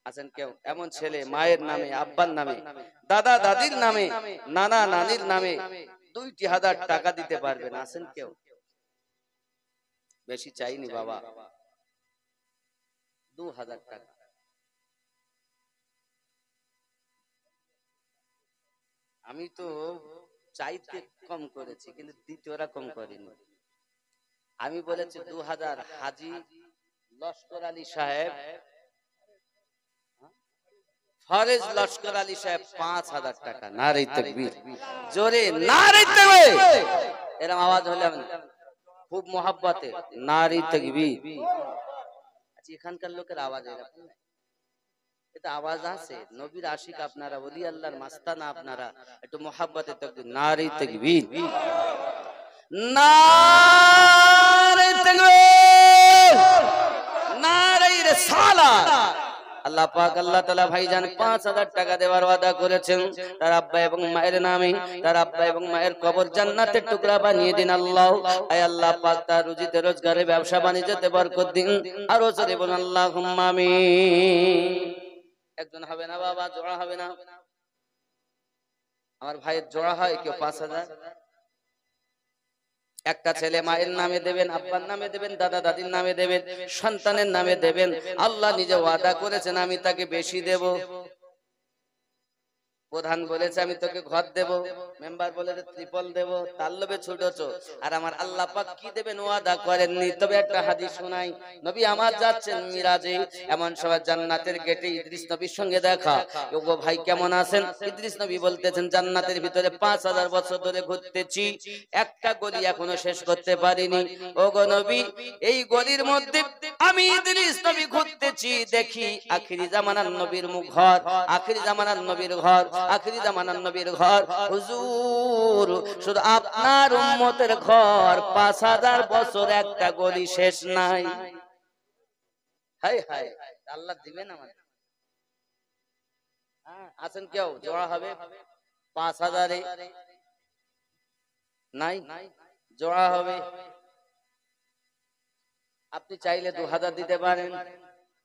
আছেন কেউ এমন ছেলে? মায়ের নামে, আব্বার নামে, দাদা দাদির নামে, নানা নানির নামে 2000 টাকা দিতে পারবেন? আছেন কেউ? বেশি চাইনি বাবা, 2000 টাকা। আমি তো চাইতে কম করেছি, কিন্তু দ্বিতীয়রা কম করেনি। আমি বলেছি 2000। হাজি লস্কর আলী সাহেব, ফরেজ লস্কর আলী সাহেব 5000 টাকা। নারে তাকবীর, জোরে নারে তাকবীর। এরকম আওয়াজ হলে খুব মোহাব্বতে নারে তাকবীর। আচ্ছা, এখানকার লোকের আওয়াজ এরকম, এটা আওয়াজ আছে। নবীর আশিক আপনারা, ওলি আল্লাহর মাস্তানা আপনারা, একটু মোহাব্বতে তাকবীর, নারে তাকবীর, নারে তাকবীর, নারে রিসালাত। আল্লাহ পাক আল্লাহ তাআলা ভাইজান 5000 টাকা দেওয়ার ওয়াদা করেছেন তার আব্বা এবং মায়ের নামে। তার আব্বা এবং মায়ের কবর জান্নাতের টুকরা বানিয়ে দিন আল্লাহ। আয় আল্লাহ পাক তার রুজিতে রোজগারে ব্যবসা বাণিজ্যতে বরকত দিন। আর জোরে বলুন আল্লাহুম্মা আমিন। একজন হবে না বাবা, জোড়া হবে না। আমার ভাইয়ের জোড়া হয় কেউ 5000। একটা ছেলে মায়ের নামে দেবেন, আব্বার নামে দেবেন, দাদা দাদির নামে দেবেন, সন্তানের নামে দেবেন। আল্লাহ নিজে ওয়াদা করেছেন আমি তাকে বেশি দেব। প্রধান বলেছে আমি তোকে ঘর দেব, মেম্বার বলেছে ত্রিপল দেব, তার লোভে ছুটেছো। আর আমার আল্লাহ পাক কি দেবেন ওয়াদা করেননি। তবে একটা হাদিস শোনাই, নবী আমার যাচ্ছেন মিরাজে, এমন সময় জান্নাতের গেটে ইদ্রিস নবীর সঙ্গে দেখা। ওগো ভাই কেমন আছেন? ইদ্রিস নবী বলতেছেন জান্নাতের ভিতরে 5000 বছর ধরে ঘুরতেছি, একটা গলি এখনো শেষ করতে পারিনি। ওগো নবী, এই গলির মধ্যে আমি ইদ্রিস নবী ঘুরতেছি, দেখি আখিরি জামানার নবীর মুখ ঘর, আখিরি জামানার নবীর ঘর, আখিরি জামানার নবীর ঘর। হুজুর, শুধু আপনার উম্মতের ঘর 5000 বছর একটা গলি শেষ নাই। হাই হাই, আল্লাহ দিবেন আমাদের। আছেন কেউ জোড়া হবে 5000 এ? নাই, জোড়া হবে। আপনি চাইলে 2000 দিতে পারেন,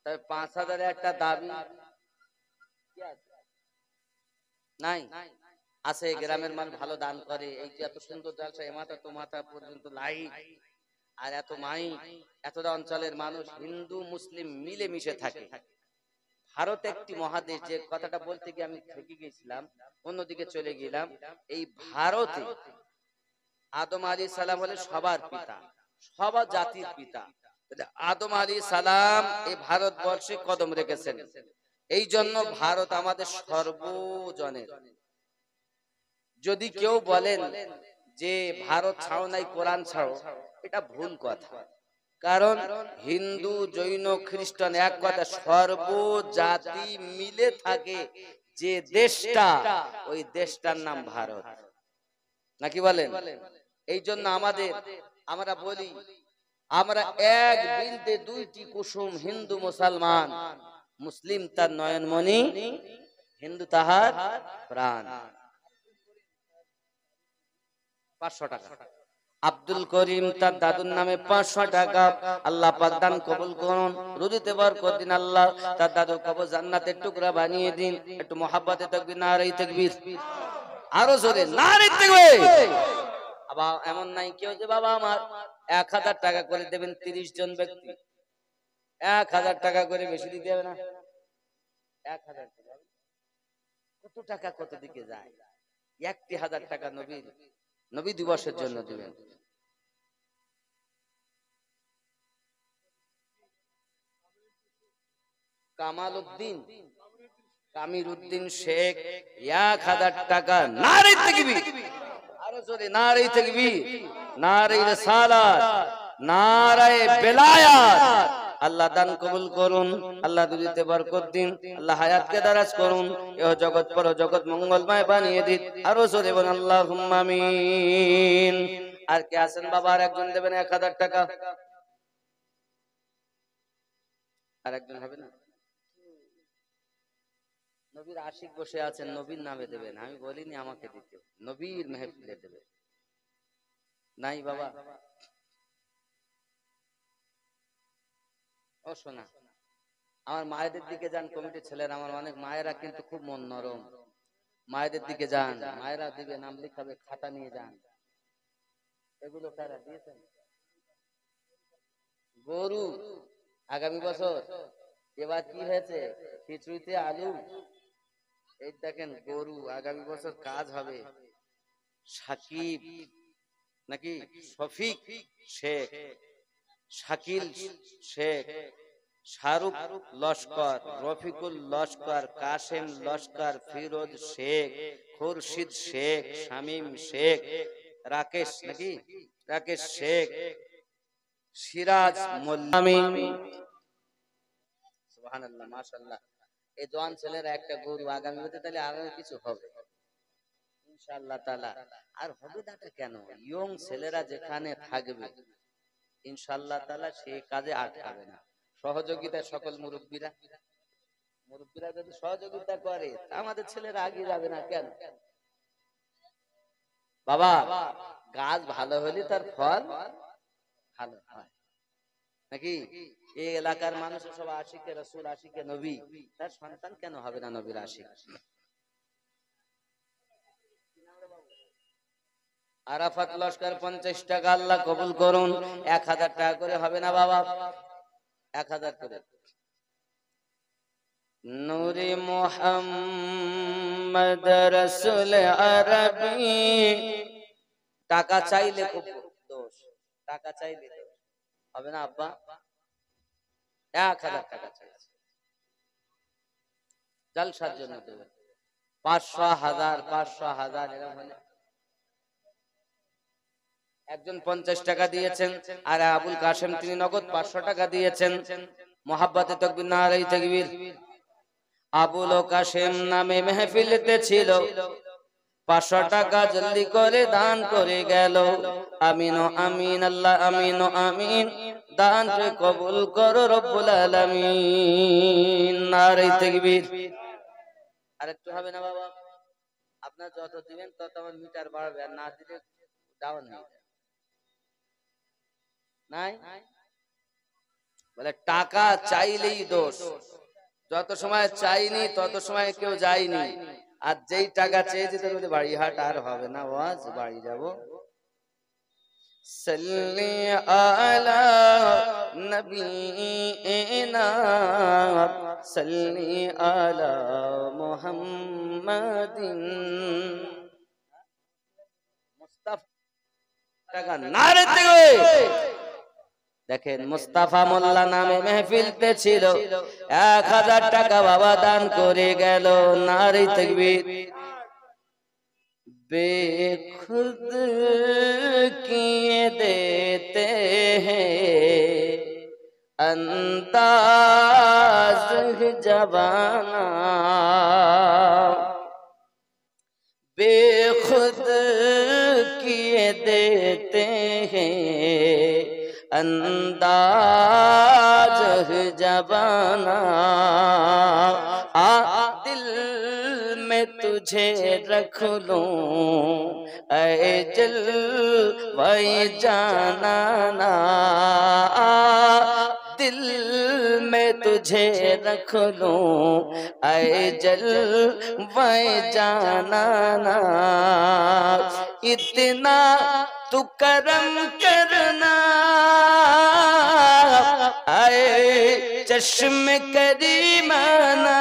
তবে 5000 একটা দাবি নাই। আছে গ্রামের মানুষ ভালো দান করে। এই যে এত সুন্দর জালসা, এমাথা তো মাথা পর্যন্ত লাইট আর এত মাই, এতটা অঞ্চলের মানুষ হিন্দু মুসলিম মিলে মিশে থাকে। ভারত একটি মহাদেশ, যে কথাটা বলতে গিয়ে আমি থেকে গেছিলাম, অন্যদিকে চলে গেলাম। এই ভারতে আদম আলী সালাম হলে সবার পিতা, সবার জাতির পিতা। আদম আলী সালাম এই ভারতবর্ষে কদম রেখেছেন। এই জন্য ভারত আমাদের সর্বজনের। যদি কেউ বলেন যে ভারত ছাড়ো নাই কোরআন ছাড়ো, এটা ভুল কথা। কারণ হিন্দু জৈন খ্রিস্টান এক কথা, সর্বজাতি মিলে থাকে যে দেশটা, ওই দেশটার নাম ভারত, নাকি বলেন? এই জন্য আমরা বলি আমরা এক বৃন্তে দুইটি কুসুম, হিন্দু মুসলমান। মুসলিম তার নয়নমণি, হিন্দু তাহার প্রাণ। 500 টাকা। আব্দুল করিম তার দাদুর নামে 500 টাকা। আল্লাহ পাক দান কবুল করুন, রুজিতে বরকত দিন আল্লাহ। তার দাদুর কবর জান্নাতের টুকরা বানিয়ে দিন। একটু মোহাব্বতে তাকবীর, নারে তাকবীর, আরো জোরে নারে তাকবীর। আবার এমন নাই কেউ যে বাবা আমার 1000 টাকা করে দেবেন, 30 জন ব্যক্তি 1000 টাকা করে, বেশি দিতে হবে না। 1000 কত টাকা কত দিকে যায়। 1000 টাকা নবী দিবসের জন্য দিবেন। কামাল উদ্দিন, কামির উদ্দিন শেখ 1000 টাকা। নারে তাকবীর, আরো জোরে নারে তাকবীর, নারে রিসালাত, নারে বেলায়াত। আল্লাহ দান কবুল করুন, আল্লাহ দুনিয়াতে বরকত দিন, আল্লাহ হায়াতকে দারাজ করুন, এ জগৎ পর জগৎ মঙ্গলময় বানিয়ে দিন। আরো জোরে বলুন আল্লাহুম্মা আমিন। আর কে আছেন বাবা? আর একজন দেবেন 1000 টাকা। আর একজন হবে না? নবীর আশিক বসে আছেন, নবীর নামে দেবেন। আমি বলিনি আমাকে দিতে, নবীর মেহফিলে দেবে। নাই বাবা? ও শোনা, আমার মায়েদের দিকে যান, কমিটির ছেলেরা, আমার অনেক মায়েরা কিন্তু খুব মন নরম। মায়েদের দিকে যান, মায়েরা দিবে, নাম লিখাবে, খাতা নিয়ে যান। এগুলো কারা দিয়েছেন? গরু আগামী বছর এবার কি হয়েছে, খিচুড়িতে আলু। এই দেখেন গরু, আগামী বছর কাজ হবে। সাকিব নাকি শফিক শেখ, শাকিল শেখ, শাহরুখ লস্কর, রফিকুল লস্কর, কাসেম লস্কর, ফিরোজ শেখ, খুরশিদ শেখ, শামীম শেখ, রাকেশ নাকি রাকেশ শেখ, সিরাজ মোল্লামি। সুবহানাল্লাহ, মাশাআল্লাহ। এই জওয়ান ছেলেরা একটা গরু, আগামী হতে তাহলে আরো কিছু হবে ইনশাআল্লাহ তাআলা। আর হবে দাটা কেন, ইয়ং ছেলেরা যেখানে থাকবে ইনশাআল্লাহ তাআলা সেই কাজে আটকাবে না। সহযোগিতা সকল মুরব্বীরা মুরব্বীরা যদি সহযোগিতা করে আমাদের ছেলেরা এগিয়ে যাবে না কেন বাবা? গাছ ভালো হলে তার ফল ভালো হয় নাকি? এই এলাকার মানুষ সব আশিকে রাসূল, আশিকে নবী, তার সন্তান কেন হবে না নবীর আশিক? আরাফাত লস্কর 50 টাকা, আল্লাহ কবুল করুন। 1000 টাকা করে হবে না বাবা? 1000 করে। নূরে মুহাম্মদ রাসূল আরবি, টাকা চাইলে খুব দোষ, টাকা চাইলে দোষ হবে না আব্বা? 1000 টাকা চাইছে, জলসার জন্য দেবেন। 500, 1000, 500, 1000 এরকম হলে একজন 50 টাকা দিয়েছেন, আর আবুল কাসেম তিনি নগদ 500 টাকা দিয়েছেন। মোহাব্বতে তাকবীর, নারে তাকবীর। আবুল কাসেম নামে মেহফিলতে ছিল, 500 টাকা জলদি করে দান করে গেল। আমিন ও আমিন, আল্লাহ আমিন ও আমিন, দান কবুল করো রব্বুল আলামিন। নারে তাকবীর। আরেকটু হবে না বাবা? আপনার যত দিবেন তত আমার মিটার বাড়বে, আর না দিলে ডাউন হয়ে যাবে। নাই বলে টাকা চাইলেই দোষ, যত সময় চাইনি তত সময় কেউ যায়নি, আর যেই টাকা চেয়েছে তার মধ্যে বাড়িহাট আর হবে না, ওয়াজ বাড়ি যাব। সাল্লি আলা নবীনা, সাল্লি আলা মুহাম্মাদিন মুস্তাফা। টাকা নারে তাকবীর। দেখেন মুস্তাফা মোল্লা নামে মেহফিলতে ছিল, 1000 টাকা বাবা দান করে গেল। নারে তাকবীর। বেখুদ কিয়ে দেতে हैं अंदाज जवाना, बेखुद किए देते हैं अंदाज जवाना। आ दिल में तुझे रख लूं ऐ जलवाए जाना, दिल में तुझे रख लूं ऐ जलवाए जाना। इतना तू करम करना आए चश्म करीमाना,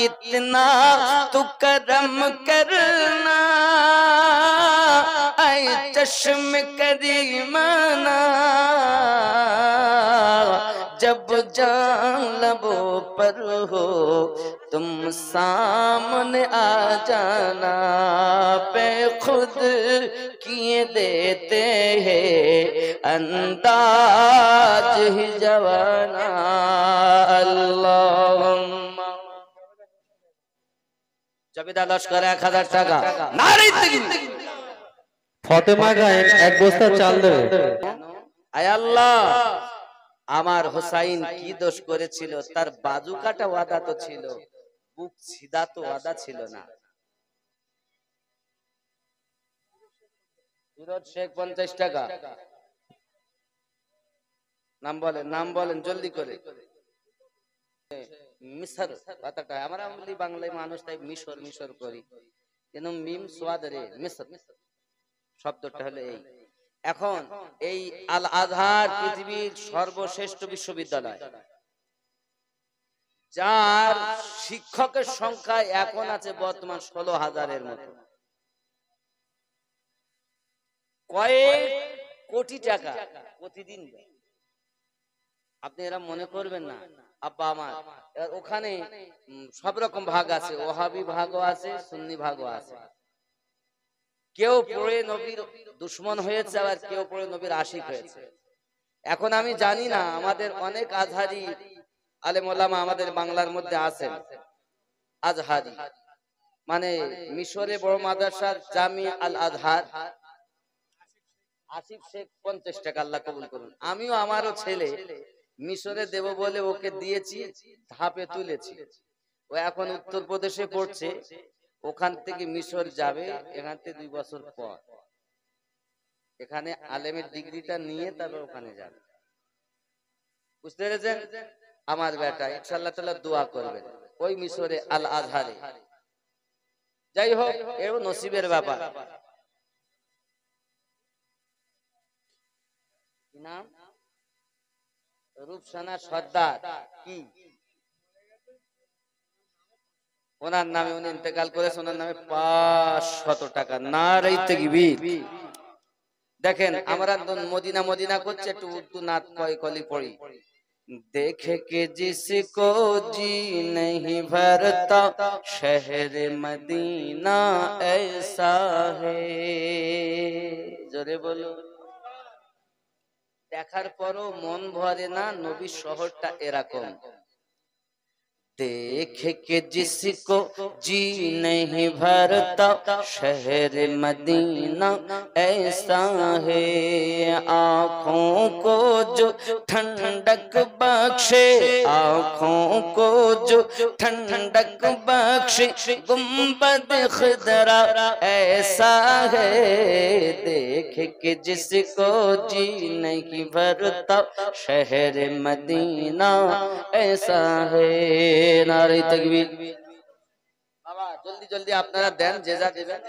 इतना तू करम करना आए चश्म करीमाना। जब जान लबों पर हो तुम सामने आ जाना, पे खुद किए देते हैं अंदाज ही जवाना। अल्लाहुम्मा জবিদা লস্কর 1000 টাকা। নারে তাকবীর। ফতেমা গায়েন এক বস্তা চাল দেবে। আয় আল্লাহ, আমার হোসাইন কি দোষ করেছিল? তার বাজু কাটা ওয়াদা তো ছিল, বুক সিধা তো ওয়াদা ছিল না। ফিরোজ শেখ 50 টাকা। নাম বলেন, নাম বলেন জলদি করে। মিশর কথাটা আমরা আমলি বাংলায় মানুষ, তাই মিশর মিশর করি, কিন্তু মিম সোয়াদ রে মিশর শব্দটা হলো এই। এখন এই আল আজহার পৃথিবীর সর্বশ্রেষ্ঠ বিশ্ববিদ্যালয়, যার শিক্ষকের সংখ্যা এখন আছে বর্তমান 16,000-এর মতো, কয়েক কোটি টাকা প্রতিদিন দেয়। আপনি এরা মনে করবেন না আব্বা আমার, ওখানে সব রকম ভাগ আছে, ওহাবি ভাগও আছে, সুন্নি ভাগও আছে। কেউ পড়ে নবীর দুশ্মন হয়েছে, আবার কেউ পড়ে নবীর আশিক হয়েছে। এখন আমি জানি না, আমাদের অনেক আজহারি আলেম ওলামা আমাদের বাংলার মধ্যে আছেন, আজহারি মানে মিশরে বড় মাদ্রাসার জামি আল আজহার আসিফ শেখ 50 টাকা, আল্লাহ কবুল করুন। আমিও আমারও ছেলে মিশরে দেব বলে ওকে দিয়েছি, ধাপে তুলেছি। ও এখন উত্তরপ্রদেশে পড়ছে, ওখান থেকে মিশর যাবে, এখান থেকে 2 বছর পর এখানে আলেমের ডিগ্রিটা নিয়ে তারপর ওখানে যাবে। বুঝতে পেরেছেন? আমার বেটা ইনশাআল্লাহ তাআলা দোয়া করবেন ওই মিশরে আল আজহারে। যাই হোক, এও নসিবের ব্যাপার। নাম রূপসানা সর্দার, কি ওনার নামে উনি ইন্তেকাল করেছে, ওনার নামে 500 টাকা। নারে তাকবীর। দেখেন আমরা মদিনা মদিনা করছে, একটু উর্দু নাত কলি পড়ি। देखे कि जिसको जी नहीं भरता शहर मदीना ऐसा है, জোরে বলো। দেখার পরও মন ভরে না, নবী শহরটা এরকম। देखे कि जिसको जी नहीं भरता शहर मदीना ऐसा है, आँखों को जो ठंडक बख्शे, आँखों को जो ठंडक बख्शे, गुंबद खुदरा ऐसा है, देख के जिसको जी नहीं भरता शहर मदीना ऐसा है। नारे तकबीर। বাবা জলদি জলদি আপনারা দেন, যে যা দেবেন।